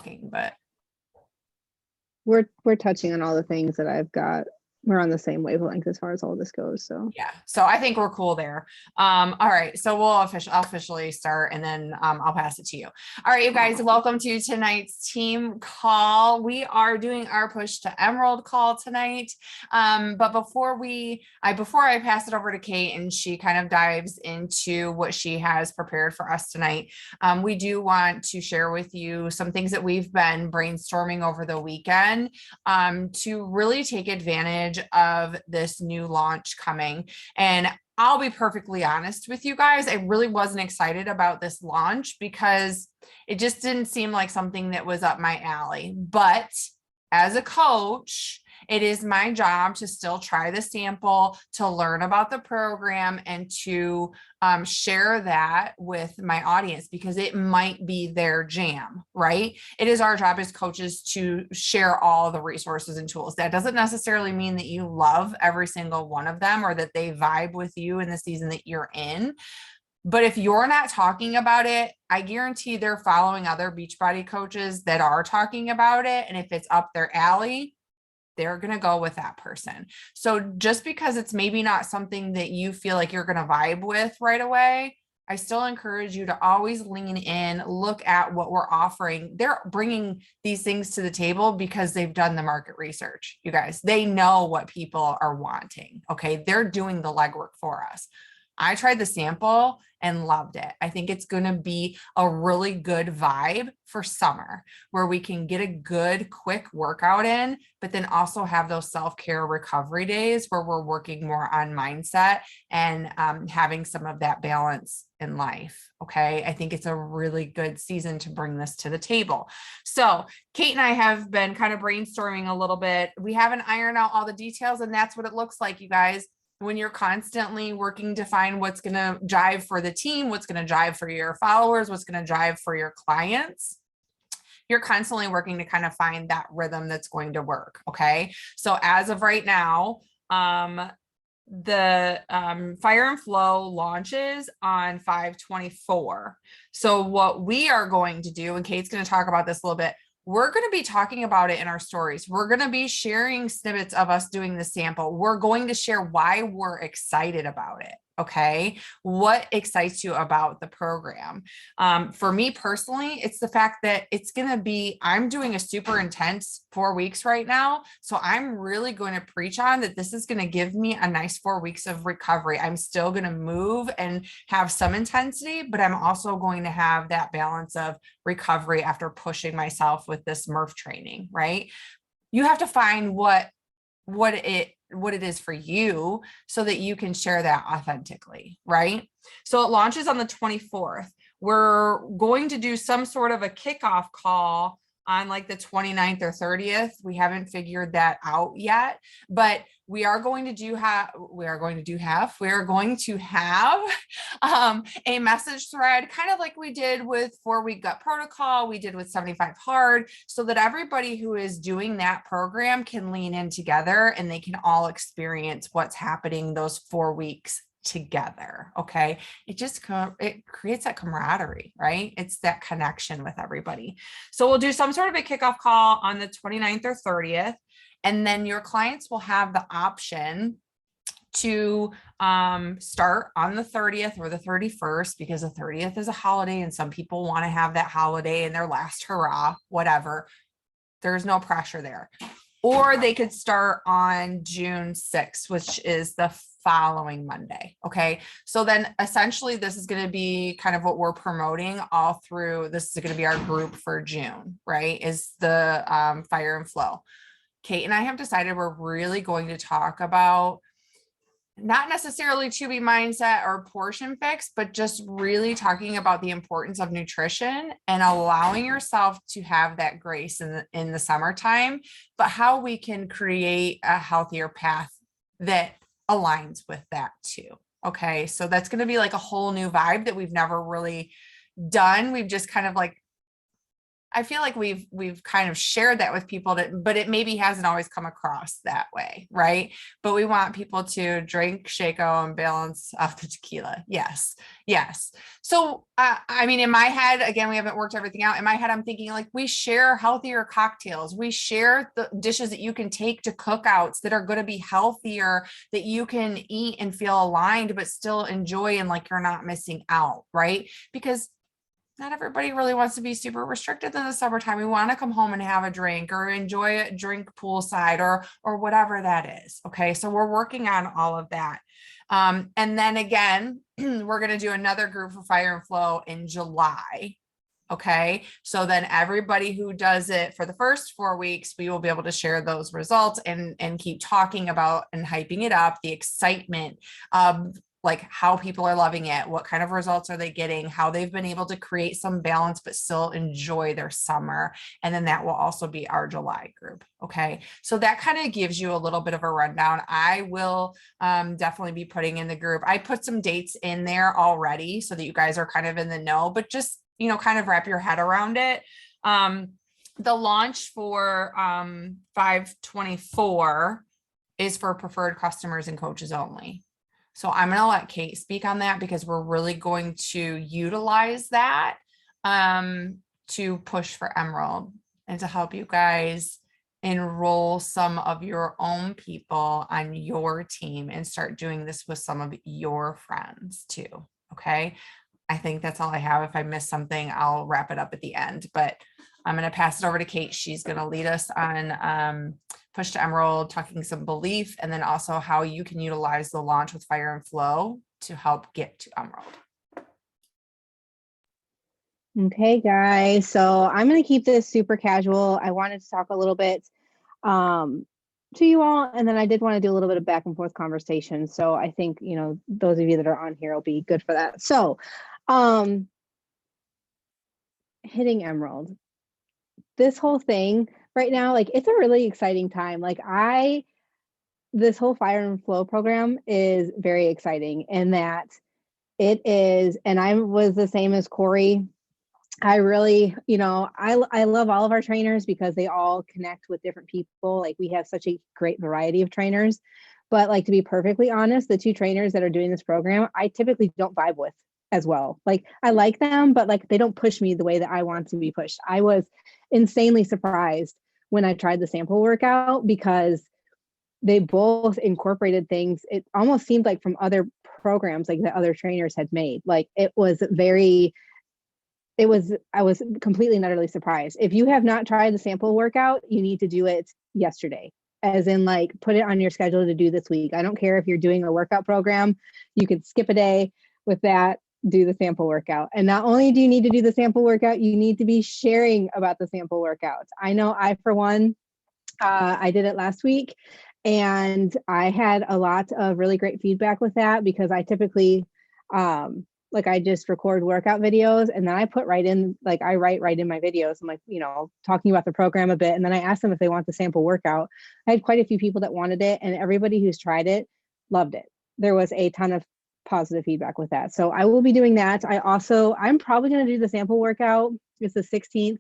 talking, but we're touching on all the things that I've got. We're on the same wavelength as far as all this goes. So yeah, so I think we're cool there. All right, so we'll officially start, and then I'll pass it to you. All right, you guys, welcome to tonight's team call. We are doing our push to Emerald call tonight. But before I pass it over to Kate and she kind of dives into what she has prepared for us tonight, we do want to share with you some things that we've been brainstorming over the weekend to really take advantage of this new launch coming. And I'll be perfectly honest with you guys, I really wasn't excited about this launch because it just didn't seem like something that was up my alley. But as a coach, it is my job to still try the sample, to learn about the program, and to share that with my audience because it might be their jam, right? It is our job as coaches to share all the resources and tools. That doesn't necessarily mean that you love every single one of them or that they vibe with you in the season that you're in. But if you're not talking about it, I guarantee they're following other Beachbody coaches that are talking about it. And if it's up their alley, they're going to go with that person. So just because it's maybe not something that you feel like you're going to vibe with right away, I still encourage you to always lean in, look at what we're offering. They're bringing these things to the table because they've done the market research. You guys, they know what people are wanting. Okay. They're doing the legwork for us. I tried the sample and loved it. I think it's going to be a really good vibe for summer where we can get a good, quick workout in, but then also have those self-care recovery days where we're working more on mindset and having some of that balance in life. Okay. I think it's a really good season to bring this to the table. So Kate and I have been kind of brainstorming a little bit. We haven't ironed out all the details, and that's what it looks like, you guys. When you're constantly working to find what's going to jive for the team, what's going to jive for your followers, what's going to jive for your clients, you're constantly working to kind of find that rhythm that's going to work. Okay. So as of right now, the Fire and Flow launches on 5/24. So what we are going to do, and Kate's going to talk about this a little bit, we're going to be talking about it in our stories. We're going to be sharing snippets of us doing the sample. We're going to share why we're excited about it. Okay. What excites you about the program? For me personally, it's the fact that it's going to be, I'm doing a super intense 4 weeks right now. So I'm really going to preach on that. This is going to give me a nice 4 weeks of recovery. I'm still going to move and have some intensity, but I'm also going to have that balance of recovery after pushing myself with this Murph training, right? You have to find what it is for you so that you can share that authentically, right? So it launches on the 24th. We're going to do some sort of a kickoff call on like the 29th or 30th. We haven't figured that out yet, but we are going to have a message thread, kind of like we did with 4-week gut protocol, we did with 75 hard, so that everybody who is doing that program can lean in together and they can all experience what's happening those 4 weeks together. Okay. It creates that camaraderie, right? It's that connection with everybody. So we'll do some sort of a kickoff call on the 29th or 30th. And then your clients will have the option to start on the 30th or the 31st, because the 30th is a holiday and some people want to have that holiday in their last hurrah, whatever. There's no pressure there. Or they could start on June 6th, which is the following Monday. Okay. So then essentially this is going to be kind of what we're promoting all through. This is going to be our group for June, right? Is the Fire and Flow. Kate and I have decided we're really going to talk about not necessarily 2B mindset or portion fix, but just really talking about the importance of nutrition and allowing yourself to have that grace in the summertime, but how we can create a healthier path that aligns with that too. Okay. So that's going to be like a whole new vibe that we've never really done. We've just kind of like I feel like we've kind of shared that with people but it maybe hasn't always come across that way, right? But we want people to drink Shaco and balance off the tequila. Yes, yes. So I mean, in my head, again, we haven't worked everything out. In my head, I'm thinking like we share healthier cocktails. We share the dishes that you can take to cookouts that are going to be healthier, that you can eat and feel aligned, but still enjoy and like you're not missing out, right? Because not everybody really wants to be super restricted in the summertime. We want to come home and have a drink or enjoy a drink poolside or whatever that is. Okay. So we're working on all of that. And then again, we're going to do another group for Fire and Flow in July. Okay. So then everybody who does it for the first 4 weeks, we will be able to share those results and keep talking about and hyping it up, the excitement of like how people are loving it, what kind of results are they getting, how they've been able to create some balance, but still enjoy their summer. And then that will also be our July group. Okay. So that kind of gives you a little bit of a rundown. I will definitely be putting in the group. I put some dates in there already so that you guys are kind of in the know, but just, you know, kind of wrap your head around it. The launch for 5/24 is for preferred customers and coaches only. So I'm going to let Kate speak on that because we're really going to utilize that to push for Emerald and to help you guys enroll some of your own people on your team and start doing this with some of your friends too. Okay. I think that's all I have. If I miss something, I'll wrap it up at the end, but I'm going to pass it over to Kate. She's going to lead us on Push to Emerald, talking some belief, and then also how you can utilize the launch with Fire and Flow to help get to Emerald. Okay, guys. So I'm going to keep this super casual. I wanted to talk a little bit to you all, and then I did want to do a little bit of back and forth conversation. So I think, you know, those of you that are on here will be good for that. So hitting Emerald. This whole thing right now, like it's a really exciting time. Like this whole Fire and Flow program is very exciting in that it is, and I was the same as Corey. I really, you know, I love all of our trainers because they all connect with different people. Like we have such a great variety of trainers, but like to be perfectly honest, the two trainers that are doing this program, I typically don't vibe with as well. Like I like them, but like they don't push me the way that I want to be pushed. I was insanely surprised when I tried the sample workout because they both incorporated things. It almost seemed like from other programs, like the other trainers had made. Like I was completely and utterly surprised. If you have not tried the sample workout, you need to do it yesterday, as in like put it on your schedule to do this week. I don't care if you're doing a workout program, you could skip a day with that, do the sample workout. And not only do you need to do the sample workout, you need to be sharing about the sample workouts. I know I, for one, I did it last week and I had a lot of really great feedback with that because I typically, like I just record workout videos and then I put right in, like I write right in my videos. I'm like, you know, talking about the program a bit. And then I asked them if they want the sample workout. I had quite a few people that wanted it and everybody who's tried it loved it. There was a ton of positive feedback with that. So I will be doing that. I'm probably going to do the sample workout. It's the 16th.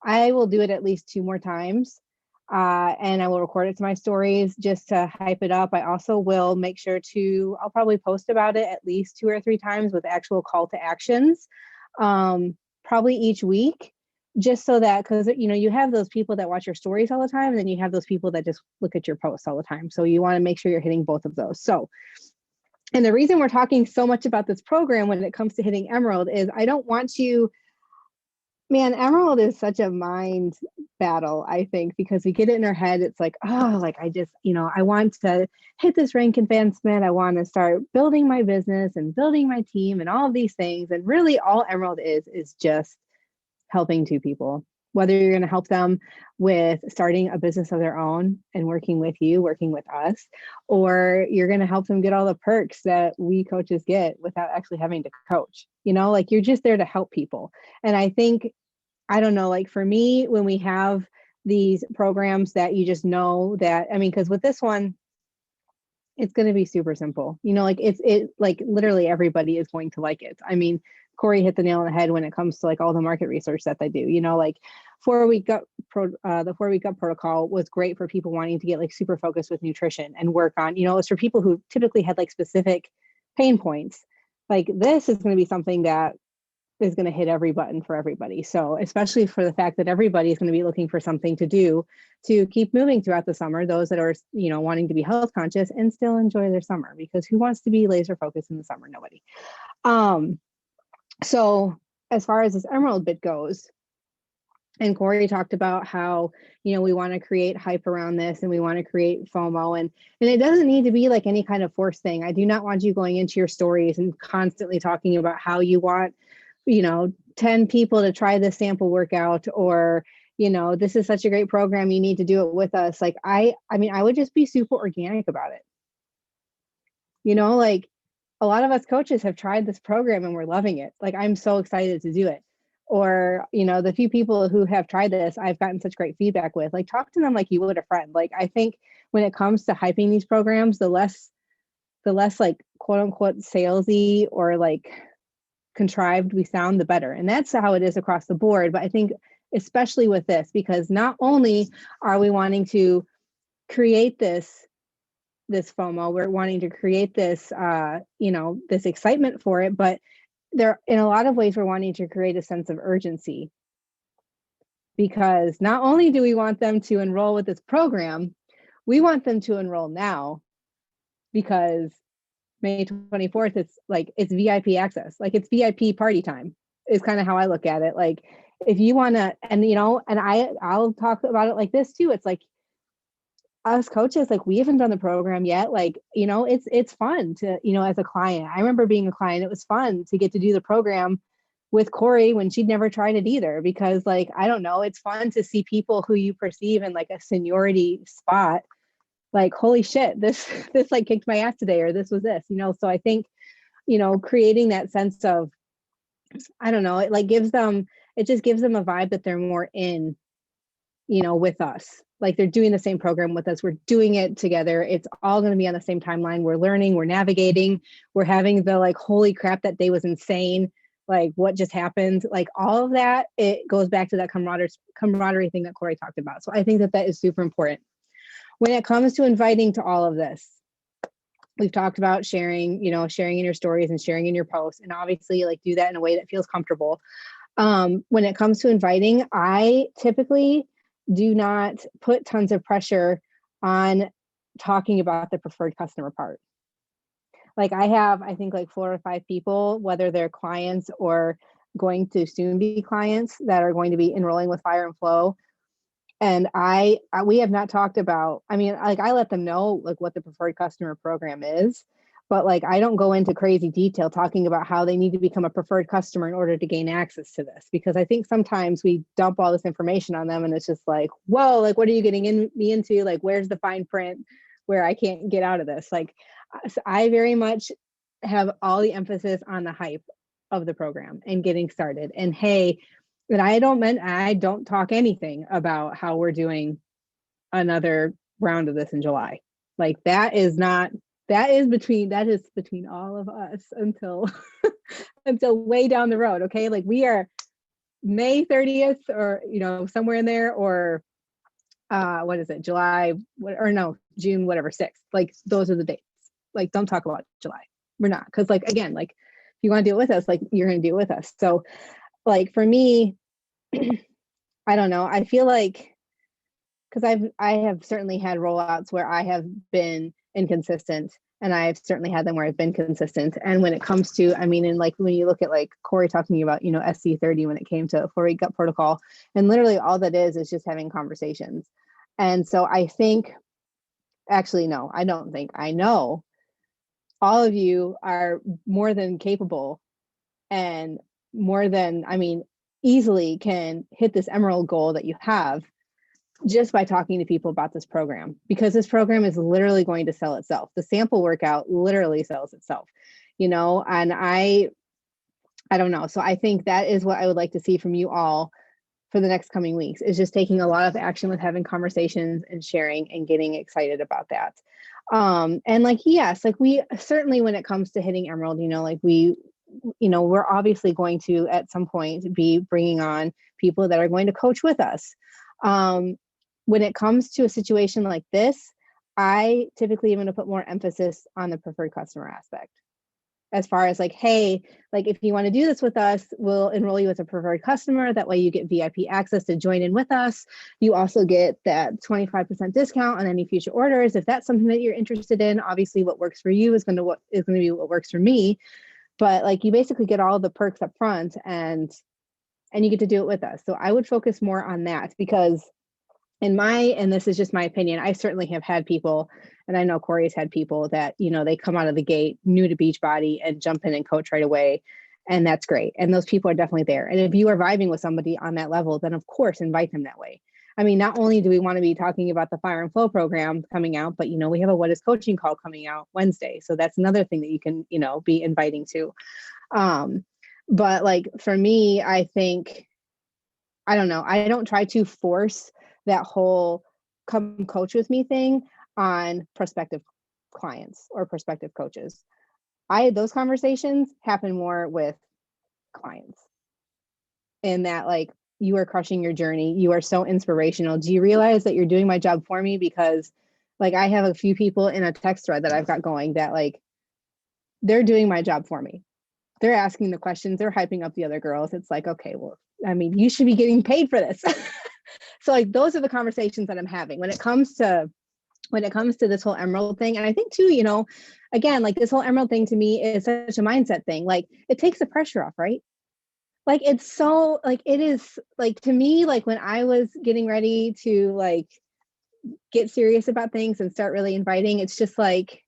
I will do it at least 2 more times. And I will record it to my stories just to hype it up. I also will make sure I'll probably post about it at least 2 or 3 times with actual call to actions, probably each week, just so that, because, you know, you have those people that watch your stories all the time, and then you have those people that just look at your posts all the time. So you want to make sure you're hitting both of those. So, and the reason we're talking so much about this program when it comes to hitting Emerald is I don't want you, man, Emerald is such a mind battle, I think, because we get it in our head. It's like, oh, like I just, you know, I want to hit this rank advancement. I want to start building my business and building my team and all of these things. And really all Emerald is just helping 2 people, whether you're going to help them with starting a business of their own and working with you, working with us, or you're going to help them get all the perks that we coaches get without actually having to coach. You know, like you're just there to help people. And I think, I don't know, like for me, when we have these programs that you just know that, I mean, because with this one, it's going to be super simple. You know, like it like literally everybody is going to like it. I mean, Corey hit the nail on the head when it comes to like all the market research that they do, you know, like the 4 week gut protocol was great for people wanting to get like super focused with nutrition and work on, you know, it's for people who typically had like specific pain points. Like this is going to be something that is going to hit every button for everybody. So especially for the fact that everybody is going to be looking for something to do to keep moving throughout the summer, those that are, you know, wanting to be health conscious and still enjoy their summer, because who wants to be laser focused in the summer? Nobody. So as far as this Emerald bit goes, and Corey talked about how, you know, we want to create hype around this and we want to create FOMO, and it doesn't need to be like any kind of forced thing. I do not want you going into your stories and constantly talking about how you want, you know, 10 people to try this sample workout, or, you know, this is such a great program, you need to do it with us. Like, I mean, I would just be super organic about it. You know, like a lot of us coaches have tried this program and we're loving it. Like, I'm so excited to do it. Or, you know, the few people who have tried this, I've gotten such great feedback with. Like, talk to them like you would a friend. Like, I think when it comes to hyping these programs, the less like quote unquote salesy or like contrived we sound, the better. And that's how it is across the board. But I think especially with this, because not only are we wanting to create this FOMO, we're wanting to create this, you know, this excitement for it, but there, in a lot of ways, we're wanting to create a sense of urgency, because not only do we want them to enroll with this program, we want them to enroll now, because May 24th, it's VIP access. Like, it's VIP party time is kind of how I look at it. Like, if you want to, and, you know, and I'll talk about it like this too. It's like, us coaches, like, we haven't done the program yet. Like, you know, it's fun to, you know, as a client, I remember being a client, it was fun to get to do the program with Corey when she'd never tried it either, because, like, I don't know, it's fun to see people who you perceive in like a seniority spot, like, holy shit, this like kicked my ass today, or this was this, you know. So I think, you know, creating that sense of, I don't know, it just gives them a vibe that they're more in, you know, with us. Like, they're doing the same program with us. We're doing it together. It's all going to be on the same timeline. We're learning, we're navigating, we're having the like, holy crap, that day was insane. Like, what just happened? Like, all of that, it goes back to that camaraderie thing that Corey talked about. So I think that is super important. When it comes to inviting to all of this, we've talked about sharing, you know, sharing in your stories and sharing in your posts, and obviously like do that in a way that feels comfortable. When it comes to inviting, I typically do not put tons of pressure on talking about the preferred customer part. Like, I have, I think, like 4 or 5 people, whether they're clients or going to soon be clients, that are going to be enrolling with Fire and Flow. And we have not talked about, I mean, like, I let them know like what the preferred customer program is, but like, I don't go into crazy detail talking about how they need to become a preferred customer in order to gain access to this, because I think sometimes we dump all this information on them and it's just like, whoa, like, what are you getting me into? Like, where's the fine print where I can't get out of this? Like, so I very much have all the emphasis on the hype of the program and getting started. And hey, but I don't talk anything about how we're doing another round of this in July. Like, that is between all of us until until way down the road. Okay. Like, we are May 30th, or, you know, somewhere in there, or what is it? June, whatever, 6th. Like, those are the dates. Like, don't talk about July. We're not. Cause like, again, like, if you want to do it with us, like, you're going to do it with us. So like, for me, I don't know. I feel like, because I have certainly had rollouts where I have been inconsistent, and I've certainly had them where I've been consistent. And when it comes to, I mean, and like, when you look at like Corey talking about, you know, SC30, when it came to 4-week gut protocol, and literally all that is just having conversations. And so I think, actually, no, I don't think, I know all of you are more than capable and more than, I mean, easily can hit this Emerald goal that you have just by talking to people about this program, because this program is literally going to sell itself. The sample workout literally sells itself, you know, and I don't know. So I think that is what I would like to see from you all for the next coming weeks, is just taking a lot of action with having conversations and sharing and getting excited about that. And like, yes, like, we certainly, when it comes to hitting Emerald, you know, like, we we're obviously going to at some point be bringing on people that are going to coach with us. When it comes to a situation like this, I typically am going to put more emphasis on the preferred customer aspect. As far as like, hey, like if you want to do this with us, we'll enroll you as a preferred customer. That way you get VIP access to join in with us. You also get that 25% discount on any future orders. If that's something that you're interested in, obviously what works for you is going to be what works for me. But like you basically get all the perks up front and you get to do it with us. So I would focus more on that because and this is just my opinion, I certainly have had people, and I know Corey's had people that, they come out of the gate new to Beachbody and jump in and coach right away. And that's great. And those people are definitely there. And if you are vibing with somebody on that level, then of course, invite them that way. I mean, not only do we want to be talking about the Fire and Flow program coming out, but, we have a What is Coaching call coming out Wednesday. So that's another thing that you can, be inviting to. But like, for me, I think, I don't know, I don't try to force that whole come coach with me thing on prospective clients or prospective coaches. Those conversations happen more with clients, and that like, you are crushing your journey. You are so inspirational. Do you realize that you're doing my job for me? Because like, I have a few people in a text thread that I've got going that like, they're doing my job for me. They're asking the questions. They're hyping up the other girls. It's like, okay, well, I mean, you should be getting paid for this. So like, those are the conversations that I'm having when it comes to this whole Emerald thing. And I think too, again, like this whole Emerald thing to me is such a mindset thing. Like it takes the pressure off, right? Like it's so like, it is like, to me, like when I was getting ready to like get serious about things and start really inviting, it's just like,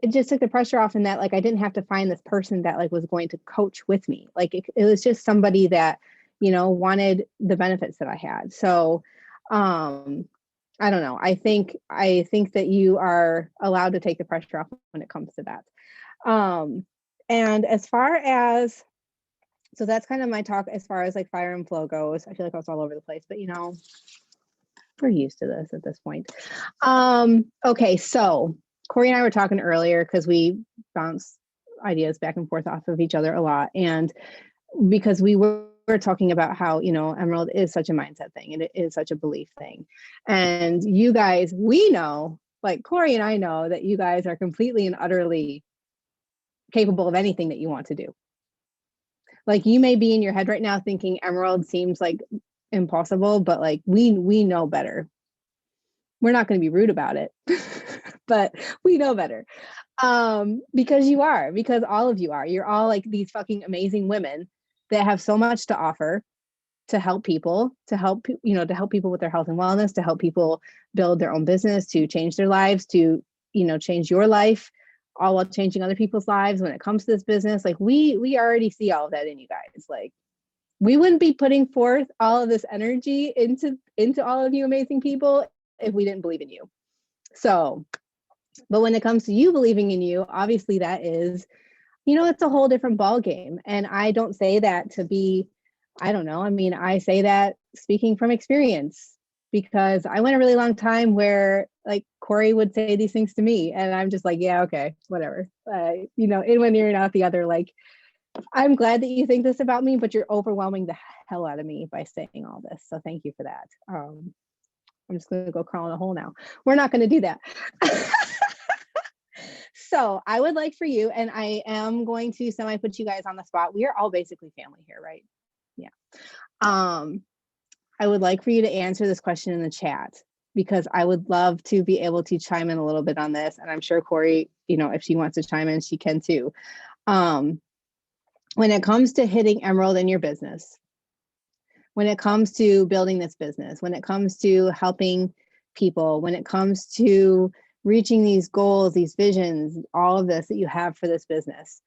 it just took the pressure off in that like I didn't have to find this person that like was going to coach with me. Like it was just somebody that wanted the benefits that I had. So I don't know. I think that you are allowed to take the pressure off when it comes to that. And as far as, so that's kind of my talk as far as like Fire and Flow goes. I feel like I was all over the place, but we're used to this at this point. Okay, so Corey and I were talking earlier because we bounce ideas back and forth off of each other a lot. And because we were talking about how, Emerald is such a mindset thing and it is such a belief thing. And you guys, we know, like Corey and I know that you guys are completely and utterly capable of anything that you want to do. Like you may be in your head right now thinking Emerald seems like impossible, but like we know better. We're not going to be rude about it, but we know better. Because all of you are, you're all like these fucking amazing women that have so much to offer to help people, to help people with their health and wellness, to help people build their own business, to change their lives, to, change your life, all while changing other people's lives when it comes to this business. Like we already see all of that in you guys. Like we wouldn't be putting forth all of this energy into all of you amazing people if we didn't believe in you. So, but when it comes to you believing in you, obviously that is, it's a whole different ball game. And I don't say that to be, I don't know. I mean, I say that speaking from experience because I went a really long time where like Corey would say these things to me and I'm just like, yeah, okay, whatever. In one ear and out the other, like, I'm glad that you think this about me, but you're overwhelming the hell out of me by saying all this. So thank you for that. I'm just going to go crawl in a hole now. We're not going to do that. So I would like for you, and I am going to put you guys on the spot. We are all basically family here, right? Yeah. I would like for you to answer this question in the chat because I would love to be able to chime in a little bit on this. And I'm sure Corey, if she wants to chime in, she can too. When it comes to hitting Emerald in your business, when it comes to building this business, when it comes to helping people, when it comes to reaching these goals, these visions, all of this that you have for this business,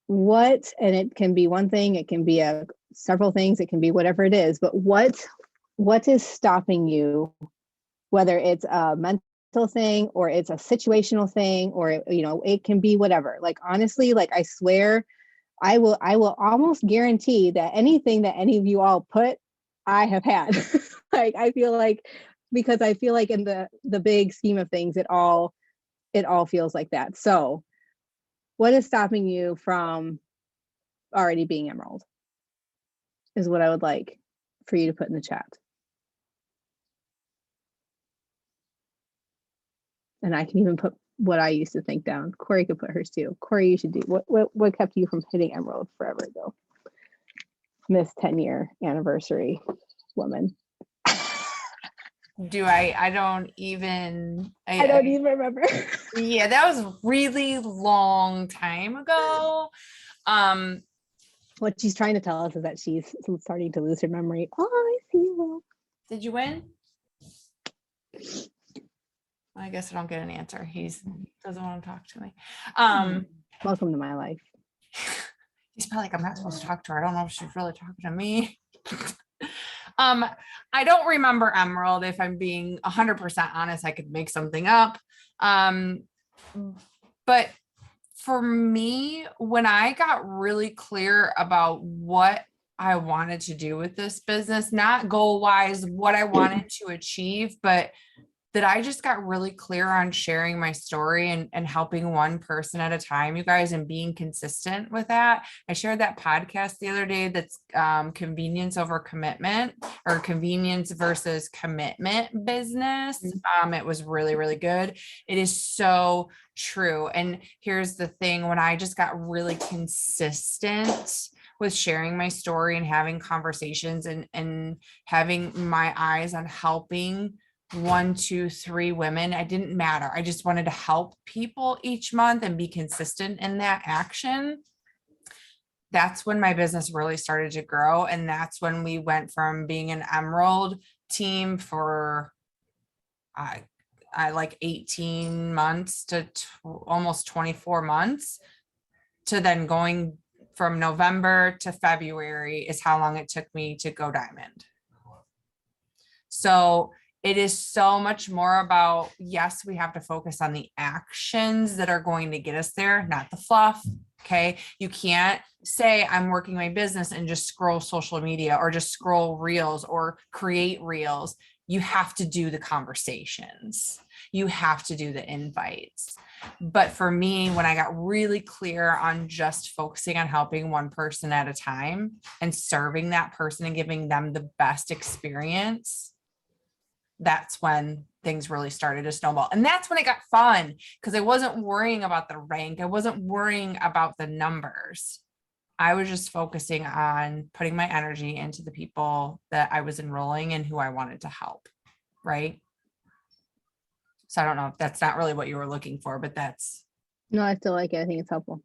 and it can be one thing, it can be several things, it can be whatever it is, but what is stopping you, whether it's a mental thing or it's a situational thing, or, it can be whatever. Like, honestly, like I swear, I will almost guarantee that anything that any of you all put, I have had. Like, I feel like, because I feel like in the big scheme of things, it all it all feels like that. So what is stopping you from already being Emerald is what I would like for you to put in the chat. And I can even put what I used to think down. Corey could put hers too. Corey, you should do what kept you from hitting Emerald forever ago? Miss 10-year anniversary woman. I don't even remember. Yeah, that was a really long time ago. What she's trying to tell us is that she's starting to lose her memory. Oh, I see you. Did you win? I guess I don't get an answer. Doesn't want to talk to me. Welcome to my life. He's probably like, I'm not supposed to talk to her. I don't know if she's really talking to me. I don't remember Emerald. If I'm being 100% honest, I could make something up. But for me, when I got really clear about what I wanted to do with this business, not goal wise, what I wanted to achieve, but that I just got really clear on sharing my story and helping one person at a time, you guys, and being consistent with that. I shared that podcast the other day that's convenience over commitment, or convenience versus commitment business. It was really, really good. It is so true. And here's the thing, when I just got really consistent with sharing my story and having conversations and having my eyes on helping 1, 2, 3 women, it didn't matter. I just wanted to help people each month and be consistent in that action. That's when my business really started to grow. And that's when we went from being an Emerald team for I like 18 months to almost 24 months to then going from November to February is how long it took me to go diamond. So it is so much more about, yes, we have to focus on the actions that are going to get us there, not the fluff. Okay. You can't say I'm working my business and just scroll social media or just scroll reels or create reels. You have to do the conversations. You have to do the invites. But for me, when I got really clear on just focusing on helping one person at a time and serving that person and giving them the best experience, that's when things really started to snowball. And that's when it got fun, because I wasn't worrying about the rank. I wasn't worrying about the numbers. I was just focusing on putting my energy into the people that I was enrolling and who I wanted to help. Right. So I don't know if that's not really what you were looking for, but that's. No, I still like it. I think it's helpful.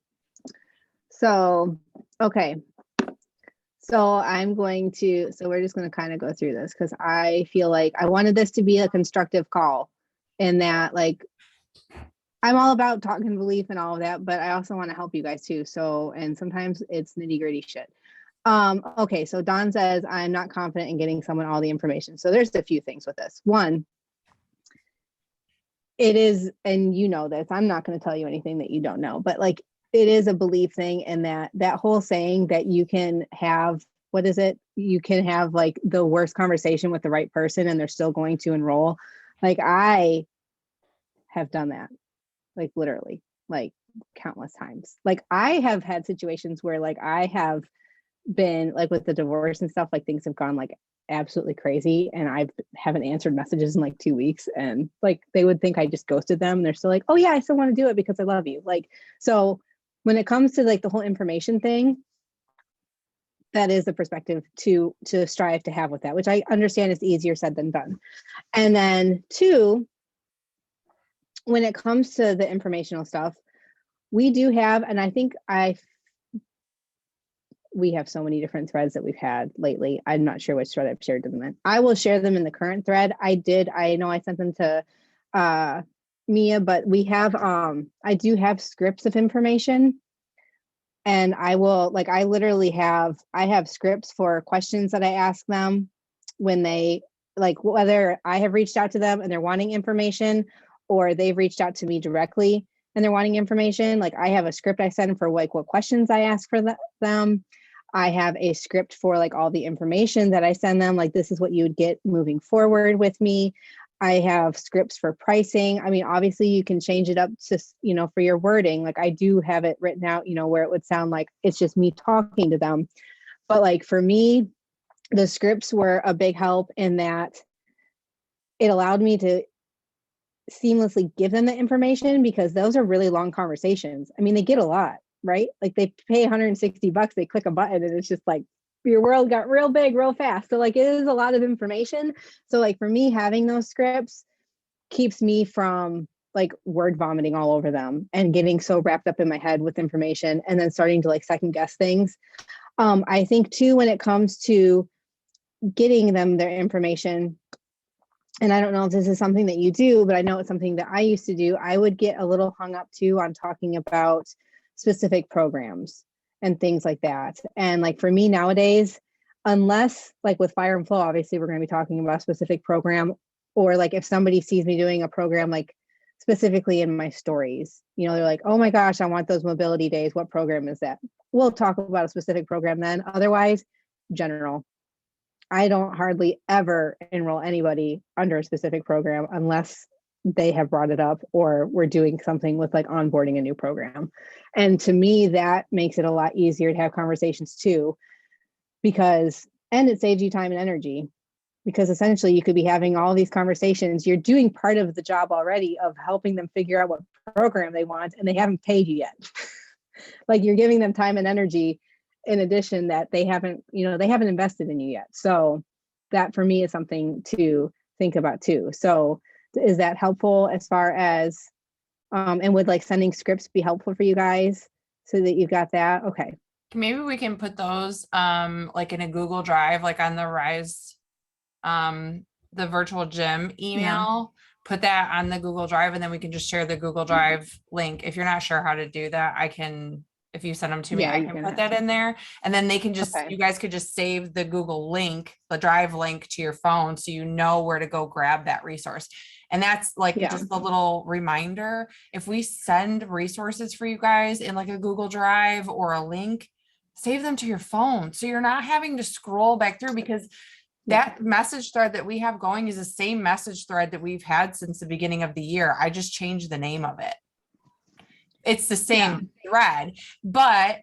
So, okay. So we're just going to kind of go through this because I feel like I wanted this to be a constructive call, in that, like, I'm all about talking belief and all of that, but I also want to help you guys too. So, and sometimes it's nitty gritty shit. Okay. So Dawn says, I'm not confident in getting someone all the information. So there's a few things with this. One, it is, and you know this, I'm not going to tell you anything that you don't know, but like, it is a belief thing. And that whole saying that you can have, what is it? You can have like the worst conversation with the right person and they're still going to enroll. Like, I have done that, like literally, like countless times. Like, I have had situations where like I have been like with the divorce and stuff, like things have gone like absolutely crazy and I haven't answered messages in like 2 weeks, and like they would think I just ghosted them and they're still like, oh yeah, I still want to do it because I love you. Like, so when it comes to like the whole information thing, that is the perspective to strive to have with that, which I understand is easier said than done. And then 2, when it comes to the informational stuff, we do have, and I think we have so many different threads that we've had lately. I'm not sure which thread I've shared them in. I will share them in the current thread. I know I sent them to Mia, but we have, I do have scripts of information, and I have scripts for questions that I ask them when they, like, whether I have reached out to them and they're wanting information or they've reached out to me directly and they're wanting information. Like, I have a script I send for like what questions I ask for them. I have a script for like all the information that I send them. Like, this is what you would get moving forward with me. I have scripts for pricing. I mean, obviously you can change it up to, for your wording. Like I do have it written out, where it would sound like it's just me talking to them. But like for me, the scripts were a big help in that it allowed me to seamlessly give them the information, because those are really long conversations. I mean, they get a lot, right? Like they pay $160, they click a button and it's just like your world got real big real fast. So like it is a lot of information. So like for me, having those scripts keeps me from like word vomiting all over them and getting so wrapped up in my head with information and then starting to like second guess things. I think too, when it comes to getting them their information, and I don't know if this is something that you do, but I know it's something that I used to do. I would get a little hung up too on talking about specific programs and things like that. And like for me nowadays, unless like with Fire and Flow, obviously we're going to be talking about a specific program, or like if somebody sees me doing a program like specifically in my stories, they're like, oh my gosh, I want those mobility days. What program is that? We'll talk about a specific program then. Otherwise, general. I don't hardly ever enroll anybody under a specific program unless they have brought it up or we're doing something with like onboarding a new program. And to me, that makes it a lot easier to have conversations too, and it saves you time and energy, because essentially you could be having all these conversations. You're doing part of the job already of helping them figure out what program they want, and they haven't paid you yet. Like you're giving them time and energy in addition that they haven't invested in you yet. So that for me is something to think about too. So is that helpful as far as, and would like sending scripts be helpful for you guys so that you've got that? Okay. Maybe we can put those like in a Google Drive, like on the Rise, the virtual gym email, put that on the Google Drive, and then we can just share the Google Drive link. If you're not sure how to do that, if you send them to me, I can put that in there, and then they can you guys could just save the Google link, the Drive link to your phone, so you know where to go grab that resource. And that's like just a little reminder. If we send resources for you guys in like a Google Drive or a link, save them to your phone, so you're not having to scroll back through, because that message thread that we have going is the same message thread that we've had since the beginning of the year. I just changed the name of it. It's the same thread, but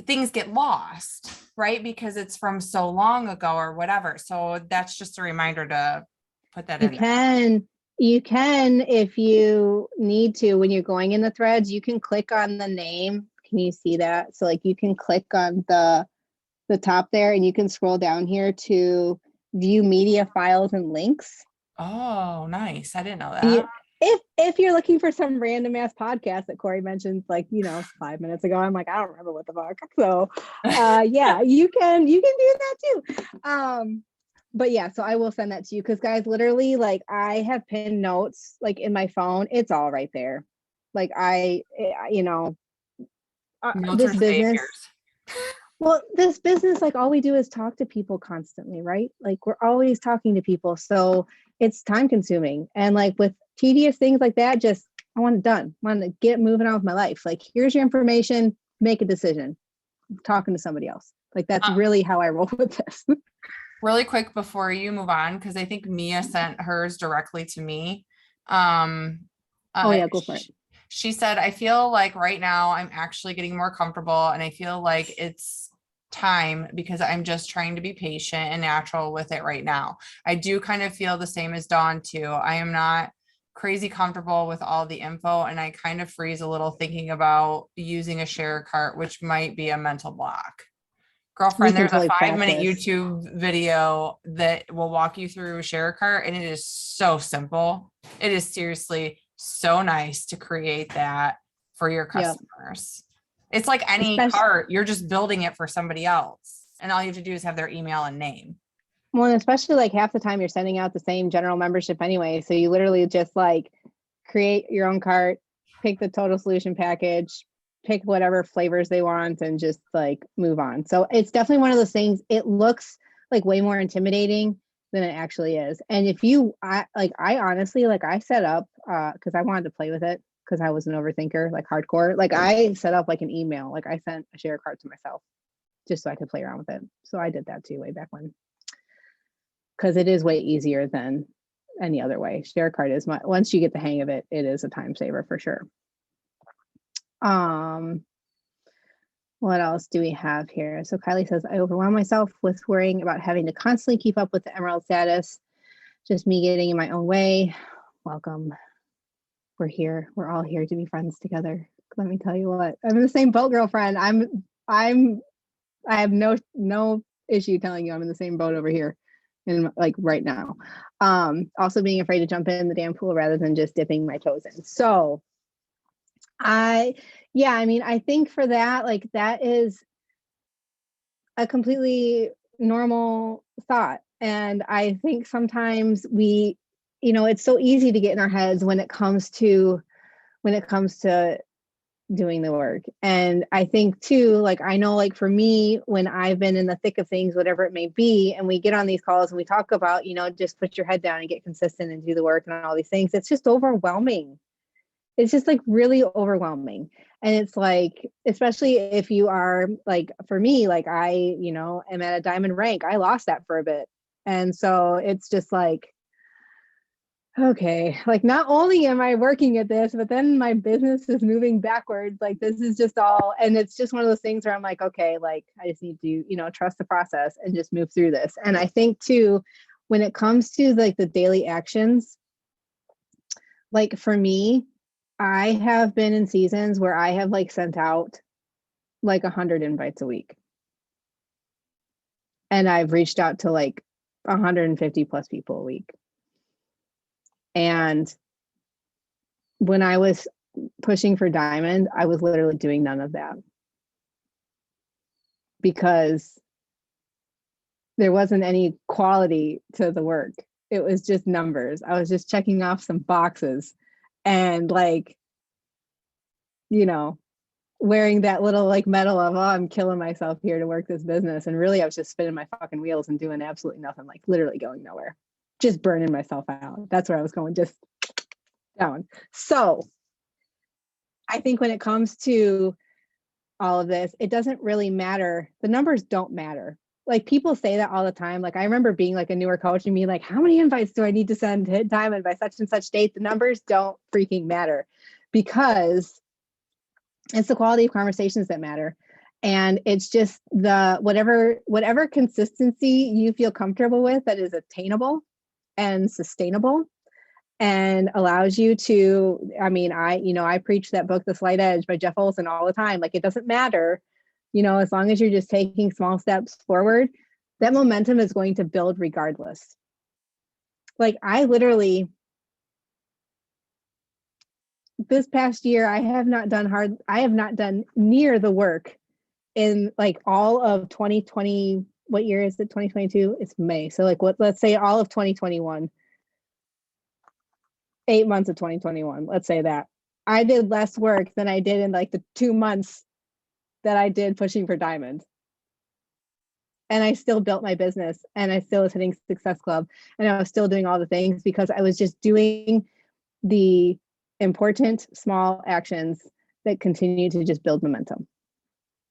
things get lost, right? Because it's from so long ago or whatever. So that's just a reminder to put that in. You can, if you need to, when you're going in the threads, you can click on the name. Can you see that? So like you can click on the top there, and you can scroll down here to view media files and links. Oh, nice. I didn't know that. If you're looking for some random ass podcast that Corey mentioned, like, 5 minutes ago, I'm like, I don't remember what the fuck. So you can do that too. But yeah, so I will send that to you, because guys, literally, like I have pinned notes like in my phone. It's all right there. Like this business. Well, this business, like all we do is talk to people constantly, right? Like we're always talking to people. So it's time consuming. And like with tedious things like that, I want it done. I want to get moving on with my life. Like, here's your information, make a decision. I'm talking to somebody else. Like that's really how I roll with this. Really quick before you move on, because I think Mia sent hers directly to me. Go for it. She said, I feel like right now I'm actually getting more comfortable, and I feel like it's time because I'm just trying to be patient and natural with it right now. I do kind of feel the same as Dawn too. I am not crazy comfortable with all the info, and I kind of freeze a little thinking about using a share cart, which might be a mental block. Girlfriend, there's a 5-minute YouTube video that will walk you through share cart, and it is so simple. It is seriously so nice to create that for your customers. It's like any cart, you're just building it for somebody else, and all you have to do is have their email and name. Well, and especially like half the time you're sending out the same general membership anyway. So you literally just like create your own cart, pick the total solution package, pick whatever flavors they want, and just like move on. So it's definitely one of those things. It looks like way more intimidating than it actually is. And if I honestly, like I set up, cause I wanted to play with it, cause I was an overthinker, like hardcore. Like I set up like an email, like I sent a share cart to myself just so I could play around with it. So I did that too way back when. Cause it is way easier than any other way. Share card is once you get the hang of it, it is a time saver for sure. What else do we have here? So Kylie says, I overwhelm myself with worrying about having to constantly keep up with the Emerald status. Just me getting in my own way. Welcome. We're here. We're all here to be friends together. Let me tell you what, I'm in the same boat, girlfriend. I have no issue telling you I'm in the same boat over here and like right now. Also being afraid to jump in the damn pool rather than just dipping my toes in. So I think for that, like that is a completely normal thought. And I think sometimes we, it's so easy to get in our heads when it comes to doing the work. And I think too, like, I know, like for me, when I've been in the thick of things, whatever it may be, and we get on these calls and we talk about, just put your head down and get consistent and do the work and all these things, it's just overwhelming. It's just like really overwhelming. And it's like, especially if you are like, for me, like I, am at a diamond rank, I lost that for a bit. And so it's just like, okay, like not only am I working at this, but then my business is moving backwards. Like this is just all, and it's just one of those things where I'm like, okay, like I just need to, trust the process and just move through this. And I think too, when it comes to like the daily actions, like for me, I have been in seasons where I have like sent out like 100 invites a week. And I've reached out to like 150 plus people a week. And when I was pushing for Diamond, I was literally doing none of that because there wasn't any quality to the work. It was just numbers. I was just checking off some boxes and like, wearing that little like medal of, oh, I'm killing myself here to work this business. And really I was just spinning my fucking wheels and doing absolutely nothing, like literally going nowhere, just burning myself out. That's where I was going, just down. So I think when it comes to all of this, it doesn't really matter. The numbers don't matter. Like people say that all the time. Like I remember being like a newer coach and being like, how many invites do I need to send to hit Diamond by such and such date? The numbers don't freaking matter because it's the quality of conversations that matter. And it's just the whatever consistency you feel comfortable with that is attainable and sustainable and allows you to, I preach that book, The Slight Edge by Jeff Olson all the time. Like it doesn't matter, as long as you're just taking small steps forward, that momentum is going to build regardless. Like I literally, this past year, I have not done near the work in like all of 2020. What year is it? 2022? It's May. So like let's say all of 2021, 8 months of 2021. Let's say that I did less work than I did in like the 2 months that I did pushing for Diamond. And I still built my business and I still was hitting Success Club and I was still doing all the things because I was just doing the important small actions that continue to just build momentum,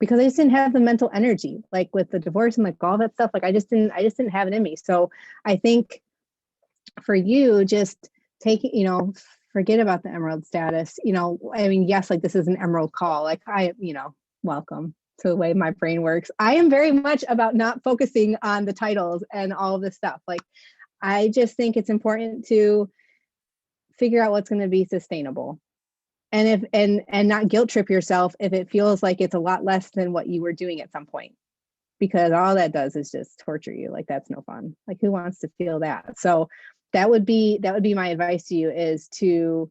because I just didn't have the mental energy, like with the divorce and like all that stuff. Like I just didn't have it in me. So I think for you, just take it, forget about the Emerald status. Yes, like this is an Emerald call. Like welcome to the way my brain works. I am very much about not focusing on the titles and all of this stuff. Like I just think it's important to figure out what's going to be sustainable and not guilt trip yourself if it feels like it's a lot less than what you were doing at some point, because all that does is just torture you. Like that's no fun. Like who wants to feel that? So that would be my advice to you, is to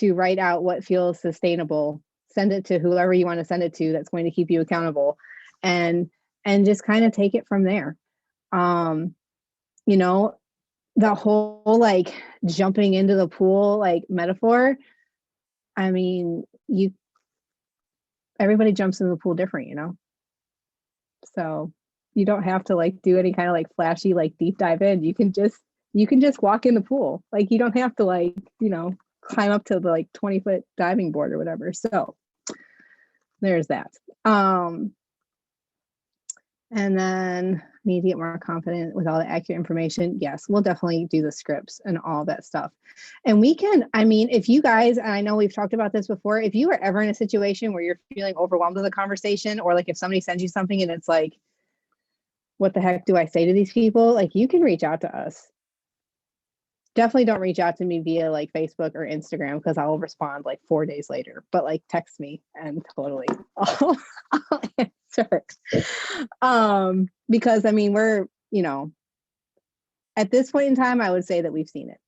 write out what feels sustainable, send it to whoever you want to send it to that's going to keep you accountable, and just kind of take it from there. The whole like jumping into the pool like metaphor, everybody jumps into the pool different, so you don't have to like do any kind of like flashy like deep dive in. You can just walk in the pool. Like you don't have to like climb up to the like 20-foot diving board or whatever. So there's that. And then need to get more confident with all the accurate information. Yes, we'll definitely do the scripts and all that stuff. And we can, I mean, if you guys, and I know we've talked about this before, if you are ever in a situation where you're feeling overwhelmed with a conversation, or like if somebody sends you something and it's like, what the heck do I say to these people? Like, you can reach out to us. Definitely don't reach out to me via like Facebook or Instagram, because I'll respond like 4 days later, but like text me and totally I'll answer. Because I mean, we're, you know, at this point in time, I would say that we've seen it.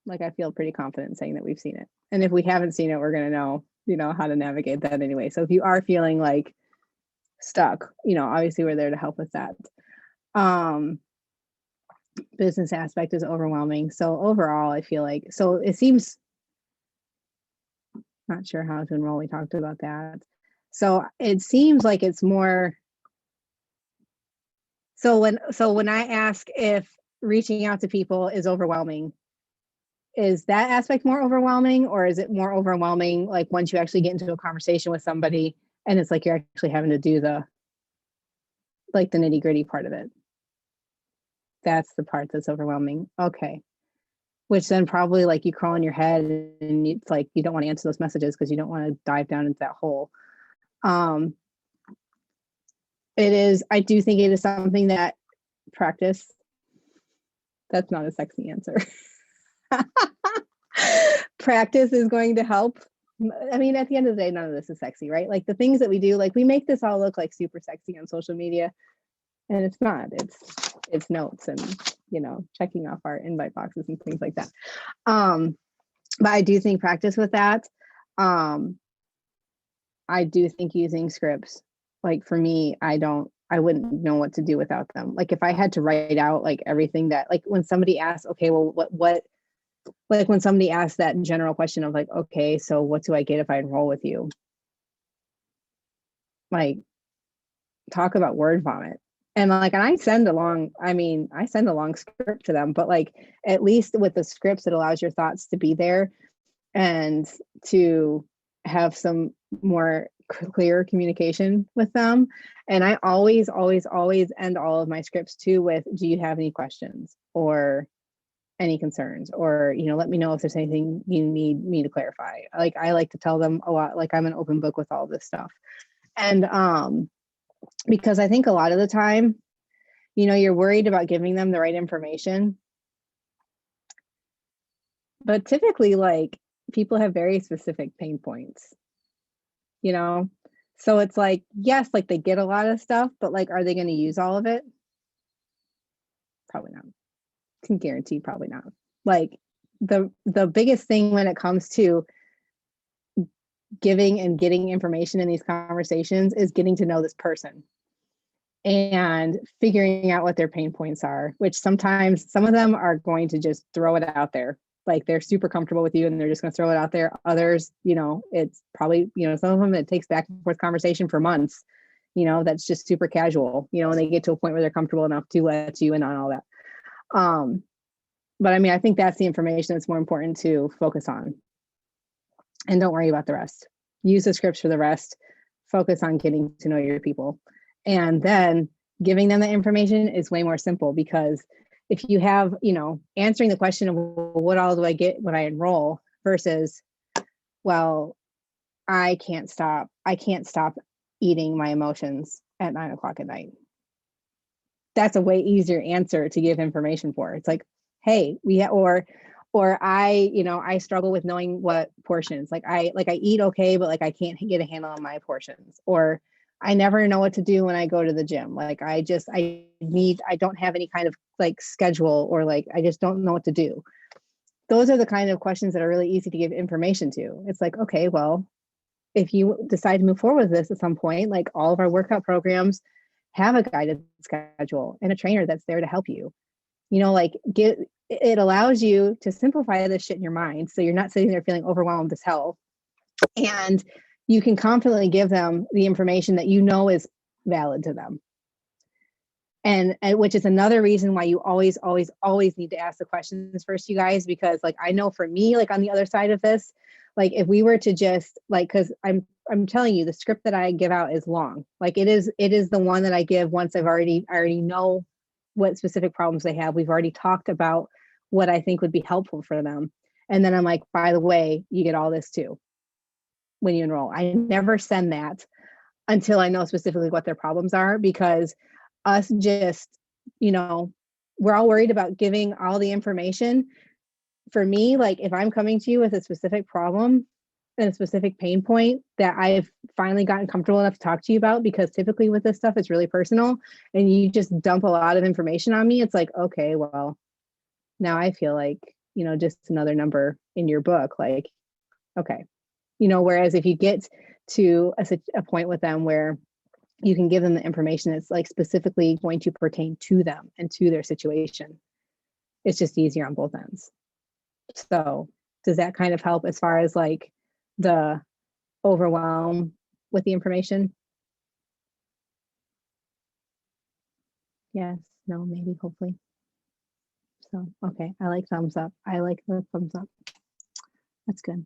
Like, I feel pretty confident saying that we've seen it. And if we haven't seen it, we're going to know, you know, how to navigate that anyway. So if you are feeling like stuck, you know, obviously we're there to help with that. Business aspect is overwhelming. So overall, I feel like, so it seems, not sure how to enroll. We talked about that. So it seems like it's more, so when I ask if reaching out to people is overwhelming, is that aspect more overwhelming, or is it more overwhelming like once you actually get into a conversation with somebody and it's like you're actually having to do the like the nitty-gritty part of it? That's the part that's overwhelming. Okay. Which then probably like you crawl in your head and it's like you don't want to answer those messages because you don't want to dive down into that hole. It is, I do think it is something that practice. That's not a sexy answer. Practice is going to help. I mean, at the end of the day, none of this is sexy, right? Like the things that we do, like we make this all look like super sexy on social media, and it's not. It's notes and, you know, checking off our invite boxes and things like that. But I do think practice with that. I do think using scripts, like for me, I wouldn't know what to do without them. Like if I had to write out like everything that, like when somebody asks, okay, well, what, like when somebody asks that general question of like, okay, so what do I get if I enroll with you? Like, talk about word vomit. And like, and I send a long script to them, but like, at least with the scripts, it allows your thoughts to be there and to have some more clear communication with them. And I always end all of my scripts too with, do you have any questions or any concerns, or, you know, let me know if there's anything you need me to clarify. Like, I like to tell them a lot, like I'm an open book with all this stuff. And because I think a lot of the time, you know, you're worried about giving them the right information, but typically like people have very specific pain points, you know? So it's like, yes, like they get a lot of stuff, but like, are they going to use all of it? Probably not. Can guarantee probably not. Like the biggest thing when it comes to giving and getting information in these conversations is getting to know this person and figuring out what their pain points are, which sometimes some of them are going to just throw it out there. Like they're super comfortable with you and they're just going to throw it out there. Others, you know, it's probably, you know, some of them it takes back and forth conversation for months, you know, that's just super casual, you know, and they get to a point where they're comfortable enough to let you in on all that. But I mean, I think that's the information that's more important to focus on. And don't worry about the rest. Use the scripts for the rest. Focus on getting to know your people. And then giving them the information is way more simple, because if you have, you know, answering the question of what all do I get when I enroll versus, well, I can't stop eating my emotions at 9 o'clock at night. That's a way easier answer to give information for. It's like, hey, or I, you know, I struggle with knowing what portions, like I eat okay, but like I can't get a handle on my portions, or I never know what to do when I go to the gym. Like I don't have any kind of like schedule, or like I just don't know what to do. Those are the kind of questions that are really easy to give information to. It's like, okay, well, if you decide to move forward with this at some point, like all of our workout programs have a guided schedule and a trainer that's there to help you. You know, like it allows you to simplify this shit in your mind, so you're not sitting there feeling overwhelmed as hell. And you can confidently give them the information that you know is valid to them. And which is another reason why you always need to ask the questions first, you guys, because like I know for me, like on the other side of this, like if we were to just like, because I'm I'm telling you, the script that I give out is long. Like it is the one that I give once I already know what specific problems they have. We've already talked about what I think would be helpful for them. And then I'm like, by the way, you get all this too when you enroll. I never send that until I know specifically what their problems are, because us just, we're all worried about giving all the information. For me, like if I'm coming to you with a specific problem and a specific pain point that I've finally gotten comfortable enough to talk to you about, because typically with this stuff, it's really personal and you just dump a lot of information on me. It's like, okay, well, now I feel like, just another number in your book, like, okay, whereas if you get to a point with them where you can give them the information that's like specifically going to pertain to them and to their situation, it's just easier on both ends. So does that kind of help as far as like the overwhelm with the information? Yes, no, maybe, hopefully. So, okay. I like thumbs up. I like the thumbs up. That's good.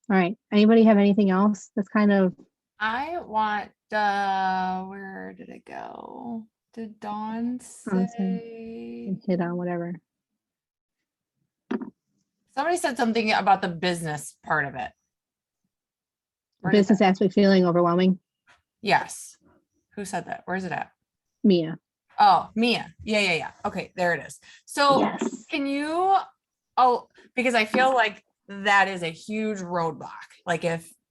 All right. Anybody have anything else that's kind of, I want, where did it go? Did Dawn say? hit on whatever? Somebody said something about the business part of it. Business aspect feeling overwhelming? Yes. Who said that? Where's it at? Mia. Oh, Mia. Yeah. Okay, there it is. So Yes. can you, because I feel like that is a huge roadblock. Like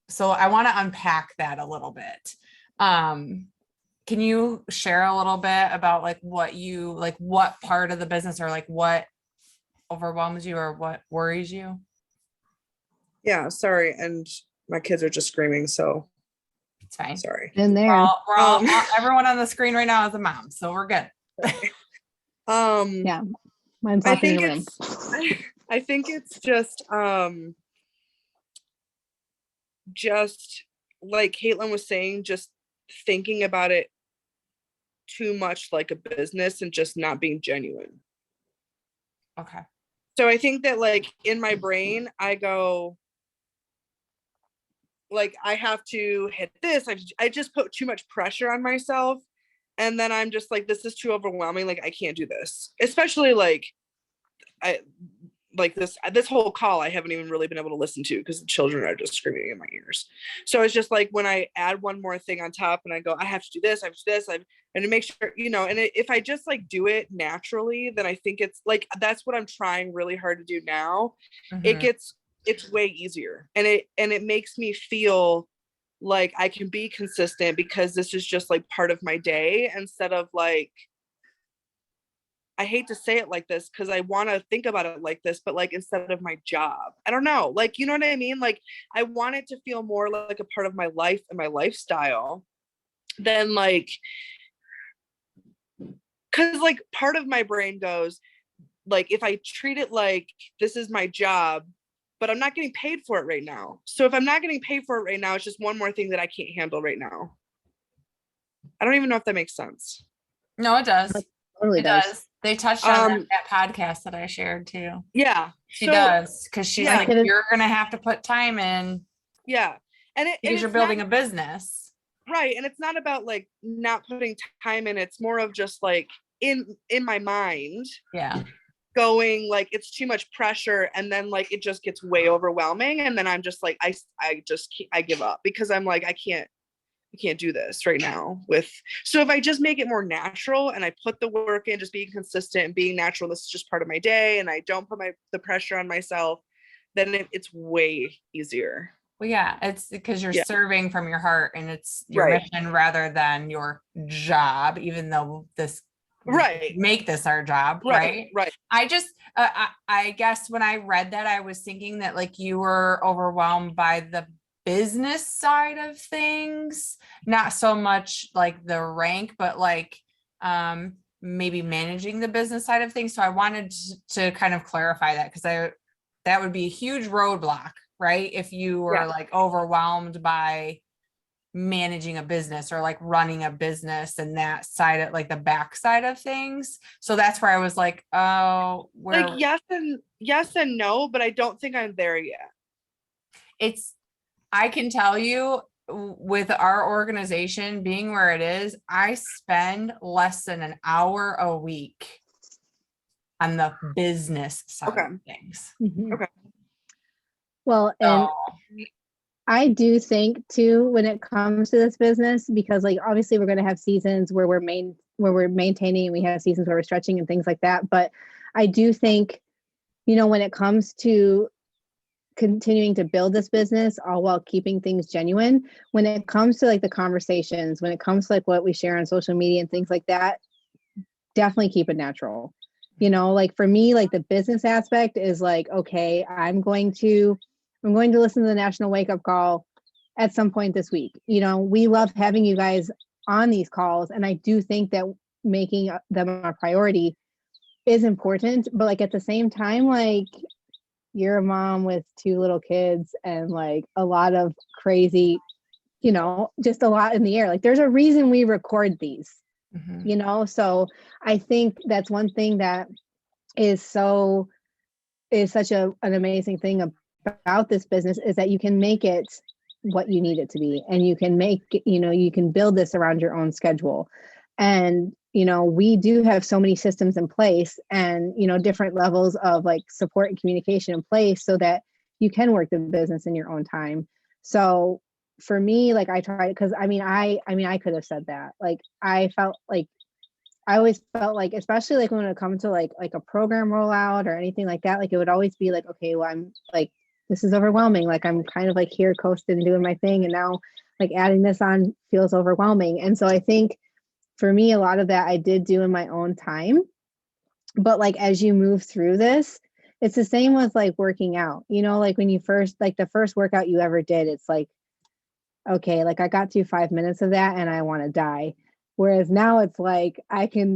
so I want to unpack that a little bit. Can you share a little bit about like what part of the business or like what overwhelms you or what worries you? Yeah, sorry. And my kids are just screaming, so it's fine. Sorry. In there. We're all everyone on the screen right now is a mom, so we're good. Yeah. Mine's I off in think the room. I think it's just like Caitlin was saying, just thinking about it too much like a business and just not being genuine. Okay. So I think that like in my brain, I go, like, I have to hit this. I just put too much pressure on myself. And then I'm just like, this is too overwhelming. Like, I can't do this. Especially like, this whole call, I haven't even really been able to listen to because the children are just screaming in my ears. So it's just like when I add one more thing on top and I go, I have to do this, I have to do this, and to make sure, and if I just like do it naturally, then I think it's like, that's what I'm trying really hard to do now. Mm-hmm. It's way easier. And it makes me feel like I can be consistent because this is just like part of my day instead of like, I hate to say it like this because I want to think about it like this, but like instead of my job, I don't know, like, you know what I mean? Like I want it to feel more like a part of my life and my lifestyle than like, because like part of my brain goes, like, if I treat it like this is my job, but I'm not getting paid for it right now. So if I'm not getting paid for it right now, it's just one more thing that I can't handle right now. I don't even know if that makes sense. No, it does. Totally it does. They touched on that podcast that I shared too. Yeah. She does. Because she's like, you're going to have to put time in. Yeah. Because you're building a business. Right. And it's not about like not putting time in. It's more of just like in my mind. Yeah. Going like it's too much pressure and then like it just gets way overwhelming and then I'm just like I give up because I'm like I can't do this right now so if I just make it more natural and I put the work in, just being consistent and being natural, this is just part of my day and I don't put the pressure on myself, then it's way easier. Well, yeah, it's because you're serving from your heart and it's your right. mission rather than your job, even though make this our job. Right. I just I guess when I read that, I was thinking that like you were overwhelmed by the business side of things, not so much like the rank, but like maybe managing the business side of things. So I wanted to kind of clarify that because that would be a huge roadblock, right? If you were like overwhelmed by managing a business or like running a business and that side of like the back side of things. So that's where I was like, oh, like yes and no, but I don't think I'm there yet. I can tell you with our organization being where it is, I spend less than an hour a week on the business side Okay. of things. Mhm. Okay. Well, and So, I do think too, when it comes to this business, because like obviously we're going to have seasons where we're maintaining, and we have seasons where we're stretching and things like that. But I do think, when it comes to continuing to build this business all while keeping things genuine, when it comes to like the conversations, when it comes to like what we share on social media and things like that, definitely keep it natural. Like for me, like the business aspect is like, okay, I'm going to listen to the National Wake Up Call at some point this week. We love having you guys on these calls, and I do think that making them a priority is important. But like at the same time, like you're a mom with 2 little kids and like a lot of crazy, just a lot in the air. Like there's a reason we record these, mhm. So I think that's one thing that is such an amazing thing about this business, is that you can make it what you need it to be, and you can you can build this around your own schedule. And we do have so many systems in place, and different levels of like support and communication in place, so that you can work the business in your own time. So for me, like I tried, because I could have said that. Like I always felt like, especially like when it comes to like a program rollout or anything like that, like it would always be like, okay, well, I'm like, this is overwhelming. Like I'm kind of like here coasting and doing my thing, and now like adding this on feels overwhelming. And so I think for me, a lot of that I did do in my own time. But like as you move through this, it's the same with like working out. Like when you first, like the first workout you ever did, it's like, okay, like I got through 5 minutes of that and I want to die. Whereas now it's like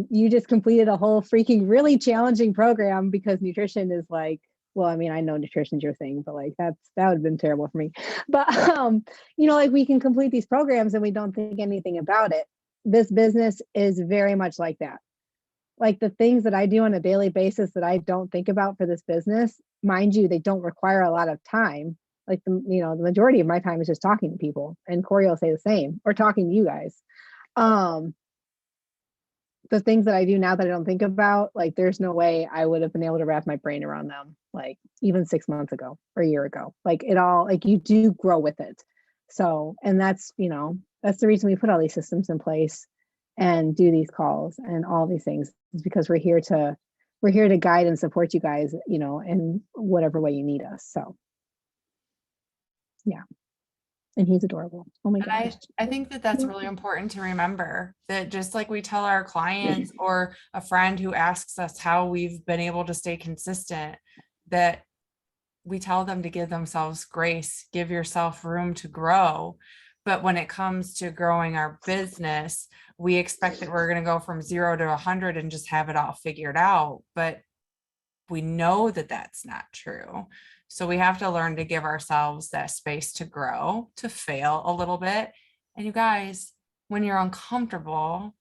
you just completed a whole freaking really challenging program, because nutrition is like, well, I know nutrition's your thing, but like that would have been terrible for me. But like we can complete these programs and we don't think anything about it. This business is very much like that. Like the things that I do on a daily basis that I don't think about for this business, mind you, they don't require a lot of time. Like the majority of my time is just talking to people, and Corey will say the same, or talking to you guys. Um, the things that I do now that I don't think about, like there's no way I would have been able to wrap my brain around them, like even 6 months ago or a year ago. Like it all, like you do grow with it. So, and that's the reason we put all these systems in place and do these calls and all these things, is because we're here to guide and support you guys, in whatever way you need us. So yeah. And he's adorable. Oh my And gosh. I think that that's really important to remember, that just like we tell our clients or a friend who asks us how we've been able to stay consistent, that we tell them to give themselves grace, give yourself room to grow. But when it comes to growing our business, we expect that we're going to go from 0 to 100 and just have it all figured out. But we know that that's not true. So we have to learn to give ourselves that space to grow, to fail a little bit. And you guys, when you're uncomfortable,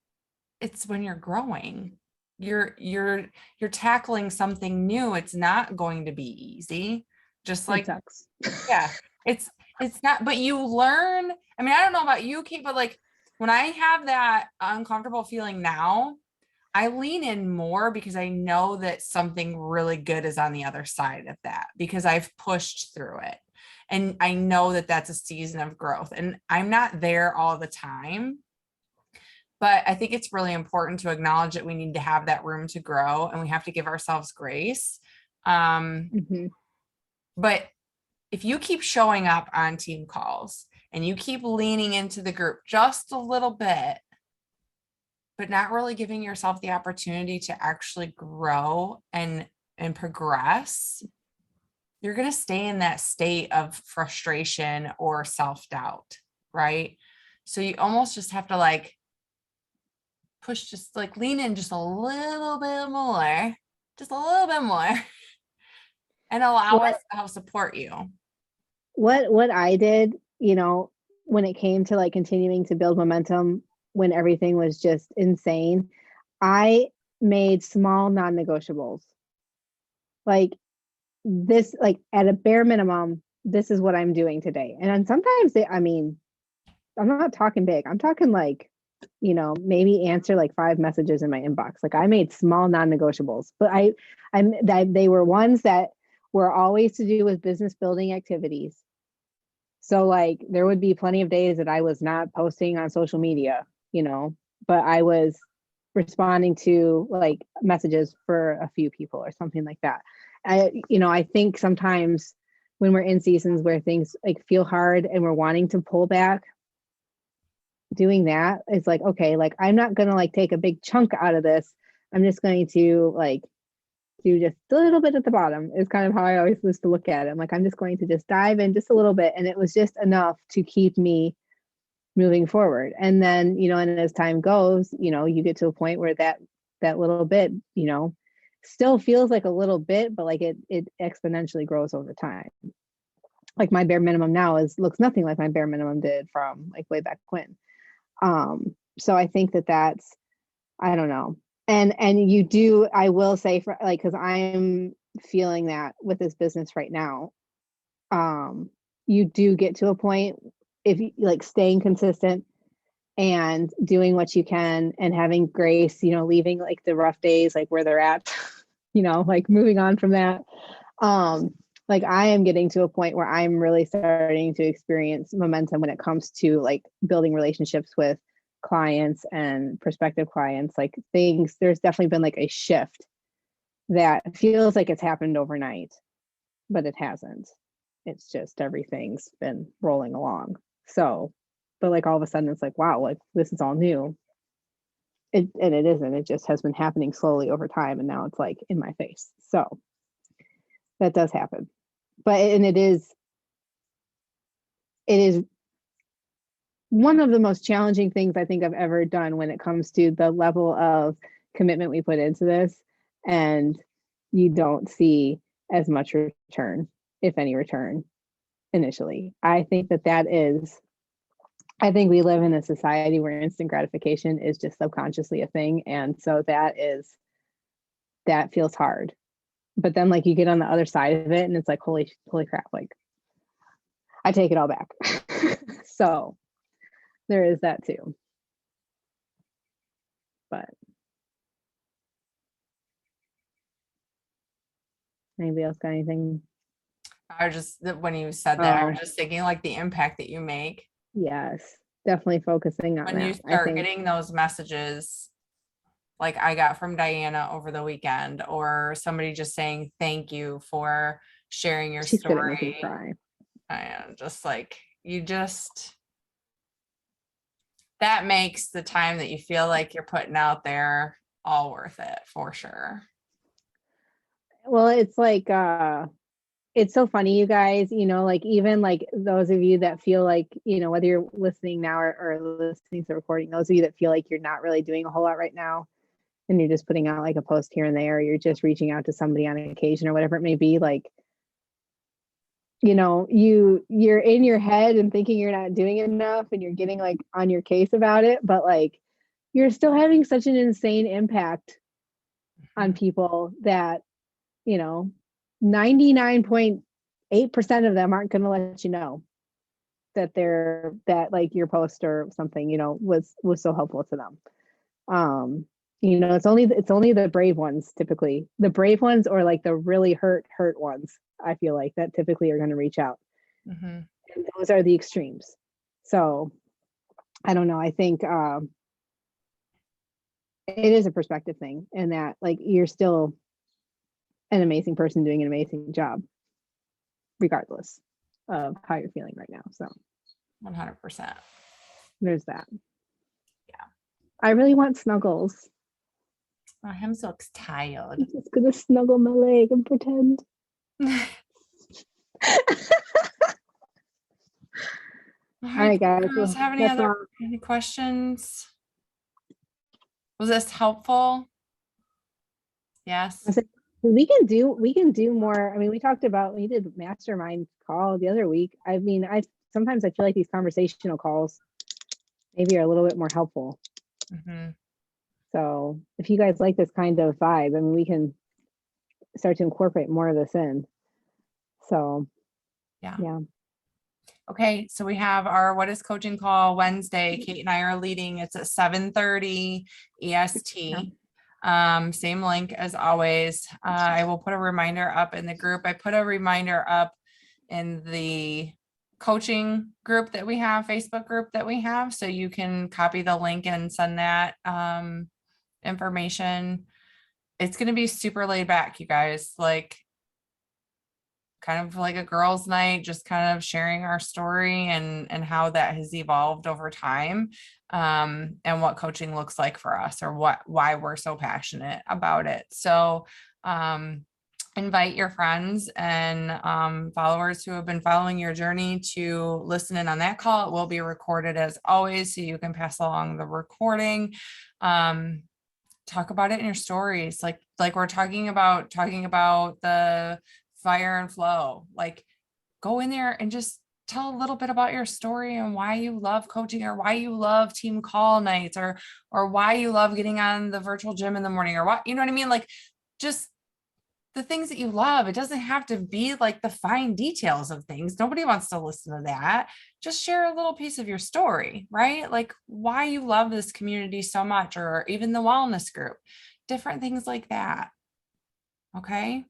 it's when you're growing. You're tackling something new. It's not going to be easy. Just It like, sucks. yeah, it's not, but you learn. I mean, I don't know about you, Kate, but like when I have that uncomfortable feeling now, I lean in more because I know that something really good is on the other side of that, because I've pushed through it. And I know that that's a season of growth, and I'm not there all the time, but I think it's really important to acknowledge that we need to have that room to grow, and we have to give ourselves grace. Mhm. But if you keep showing up on team calls and you keep leaning into the group just a little bit, but not really giving yourself the opportunity to actually grow and progress, you're going to stay in that state of frustration or self-doubt, right? So you almost just have to like push, just like lean in just a little bit more, just a little bit more, and allow us to help support you. What I did, when it came to like continuing to build momentum when everything was just insane, I made small non-negotiables. Like this, like at a bare minimum, this is what I'm doing today. And then sometimes I'm not talking big. I'm talking like, maybe answer like 5 messages in my inbox. Like I made small non-negotiables, but they were ones that were always to do with business building activities. So like there would be plenty of days that I was not posting on social media, but I was responding to like messages for a few people or something like that. I think sometimes when we're in seasons where things like feel hard and we're wanting to pull back, doing that is like, okay, like I'm not gonna like take a big chunk out of this. I'm just going to like do just a little bit at the bottom is kind of how I always used to look at it. I'm like, I'm just going to just dive in just a little bit. And it was just enough to keep me moving forward. And then, and as time goes, you get to a point where that little bit, still feels like a little bit, but like it exponentially grows over time. Like my bare minimum now looks nothing like my bare minimum did from like way back when. So I think that's, I don't know. And I will say for like, cause I'm feeling that with this business right now, you do get to a point if you like staying consistent and doing what you can and having grace, leaving like the rough days, like where they're at, like moving on from that. Like I am getting to a point where I'm really starting to experience momentum when it comes to like building relationships with clients and prospective clients. Like there's definitely been like a shift that feels like it's happened overnight, but it hasn't. It's just everything's been rolling along. So, but like all of a sudden it's like, wow, like this is all new. And it isn't. It just has been happening slowly over time, and now it's like in my face. So that does happen. And it is one of the most challenging things I think I've ever done when it comes to the level of commitment we put into this, and you don't see as much return, if any return, initially. I think I think we live in a society where instant gratification is just subconsciously a thing. And so that feels hard. But then like you get on the other side of it and it's like, holy crap, like I take it all back. So there is that too. But anybody else got anything? I was just, when you said that, I was just thinking like the impact that you make. Yes, definitely focusing on When that. you start getting those messages like I got from Diana over the weekend, or somebody just saying thank you for sharing your she's gonna make me story. cry. And just like that makes the time that you feel like you're putting out there all worth it for sure. Well, it's like it's so funny, you guys, like even like those of you that feel like, whether you're listening now or listening to the recording, those of you that feel like you're not really doing a whole lot right now and you're just putting out like a post here and there, or you're just reaching out to somebody on occasion or whatever it may be, like, you're in your head and thinking you're not doing enough and you're getting like on your case about it, but like you're still having such an insane impact on people that 99.8% of them aren't going to let you know that like your post or something was so helpful to them. It's only the brave ones, typically the brave ones, or like the really hurt ones, I feel like, that typically are going to reach out. And those are the extremes. So I don't know, I think it is a perspective thing, and that like you're still an amazing person doing an amazing job regardless of how you're feeling right now. So 100%. There's that. Yeah. I really want snuggles. I'm so tired. I'm just gonna snuggle my leg and pretend. All right, guys. Girls, have any questions? Was this helpful? Yes. We can do more. I mean, we did mastermind call the other week. I mean, sometimes I feel like these conversational calls maybe are a little bit more helpful. So if you guys like this kind of vibe, I mean, we can start to incorporate more of this in. So yeah. Okay, so we have our What is Coaching Call Wednesday. Kate and I are leading. It's at 7:30 EST. Same link as always. I will put a reminder up in the group. I put a reminder up in the coaching group that we have, Facebook group that we have, so you can copy the link and send that information. It's going to be super laid back, you guys, like kind of like a girls' night, just kind of sharing our story and how that has evolved over time, and what coaching looks like for us, or why we're so passionate about it. So invite your friends and followers who have been following your journey to listen in on that call. It will be recorded as always, so you can pass along the recording. Talk about it in your stories, like we're talking about the fire and flow. Like, go in there and just tell a little bit about your story and why you love coaching, or why you love team call nights, or why you love getting on the virtual gym in the morning, or what, you know what I mean? Like, just the things that you love. It doesn't have to be like the fine details of things. Nobody wants to listen to that. Just share a little piece of your story, right? Like why you love this community so much, or even the wellness group, different things like that. Okay.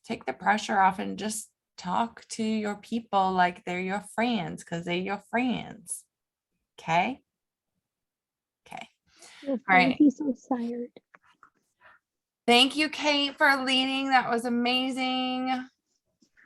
Take the pressure off and just talk to your people like they're your friends, because they're your friends. Okay. Okay. All right. He's so tired. Thank you, Kate, for leading. That was amazing.